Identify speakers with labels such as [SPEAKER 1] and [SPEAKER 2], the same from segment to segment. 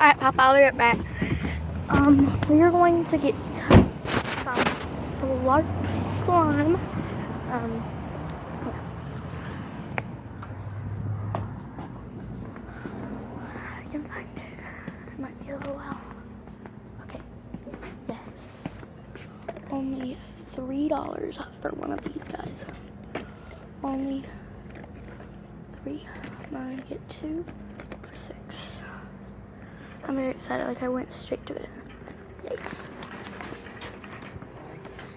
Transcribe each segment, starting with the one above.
[SPEAKER 1] Alright, Papa, I'll be right back. We are going to get some large slime. Yeah. I can find it. It might be a little while. Okay. Yes. Only $3 for one of these guys. Only 3. I'm gonna get 2 for 6. I'm very excited, like I went straight to it. Yay.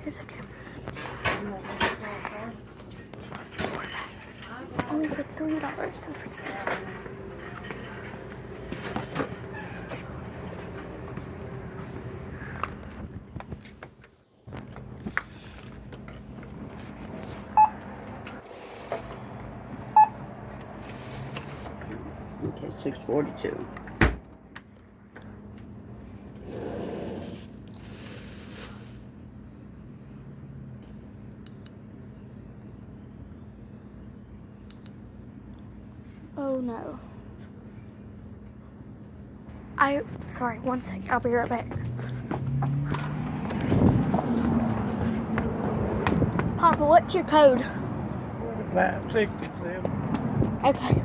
[SPEAKER 1] It's okay. Only for $3. So free.
[SPEAKER 2] Okay, 642.
[SPEAKER 1] Oh no. Sorry, one sec. I'll be right back. Papa, what's your code?
[SPEAKER 3] 4567.
[SPEAKER 1] Okay.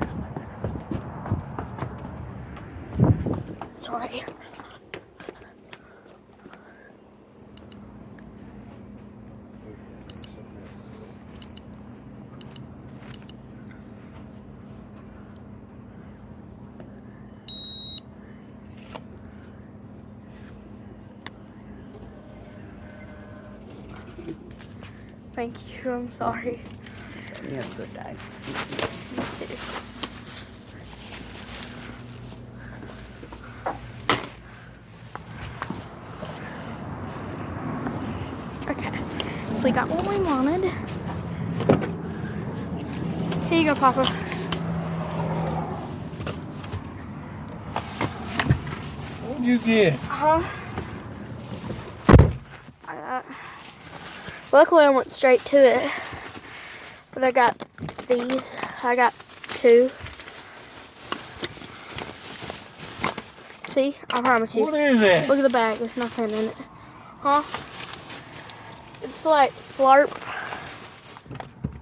[SPEAKER 1] Sorry. Thank you, I'm sorry.
[SPEAKER 2] You have a good day.
[SPEAKER 1] You too. Okay, so we got what we wanted. Here you go, Papa.
[SPEAKER 3] What'd you get?
[SPEAKER 1] Luckily I went straight to it. But I got these. I got 2. See? I promise you.
[SPEAKER 3] What is that?
[SPEAKER 1] Look at the bag. There's nothing in it. Huh? It's like Flarp.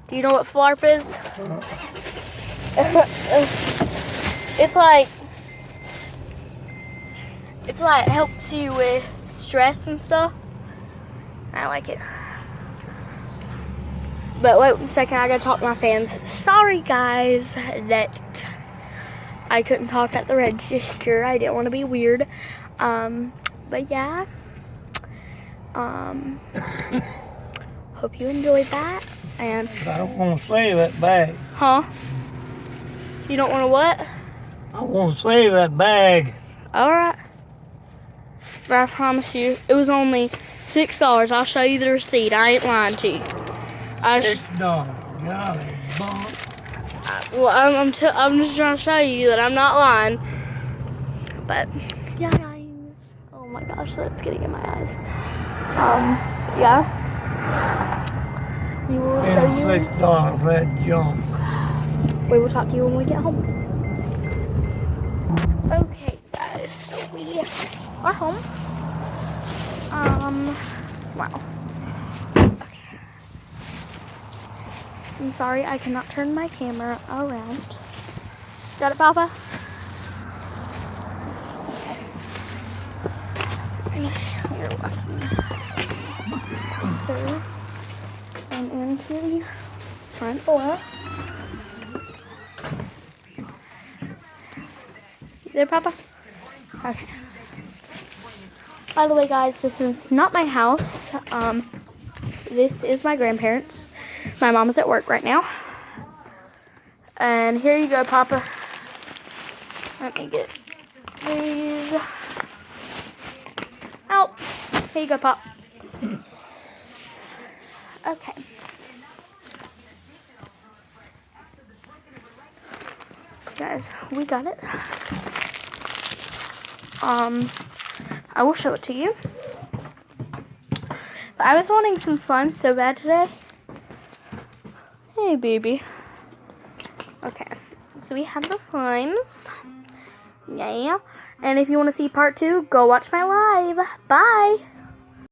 [SPEAKER 1] Do you know what Flarp is? It's like it helps you with stress and stuff. I like it. But wait a second, I gotta talk to my fans. Sorry guys that I couldn't talk at the register. I didn't want to be weird. But yeah. Hope you enjoyed that. And
[SPEAKER 3] I don't want to save that bag.
[SPEAKER 1] huh? You don't want to what?
[SPEAKER 3] I want to save that bag.
[SPEAKER 1] Alright. But I promise you, it was only $6. I'll show you the receipt. I ain't lying to you.
[SPEAKER 3] $6. Golly, bump.
[SPEAKER 1] Well, I'm just trying to show you that I'm not lying. But yeah, guys. Oh my gosh, that's getting in my eyes. Yeah. We will show
[SPEAKER 3] And
[SPEAKER 1] you.
[SPEAKER 3] $6 for that junk.
[SPEAKER 1] We will talk to you when we get home. Okay, guys. So we are home. Wow. Okay. I'm sorry, I cannot turn my camera around. Got it, Papa? You're welcome. Through and into the front door. You there, Papa? Okay. By the way, guys, this is not my house. This is my grandparents'. My mom is at work right now. And here you go, Papa. Let me get these out. Here you go, Pop. Okay. Guys, we got it. I will show it to you. But I was wanting some slime so bad today. Hey, baby. Okay, so we have the slimes. Yeah. And if you want to see part 2, go watch my live. Bye.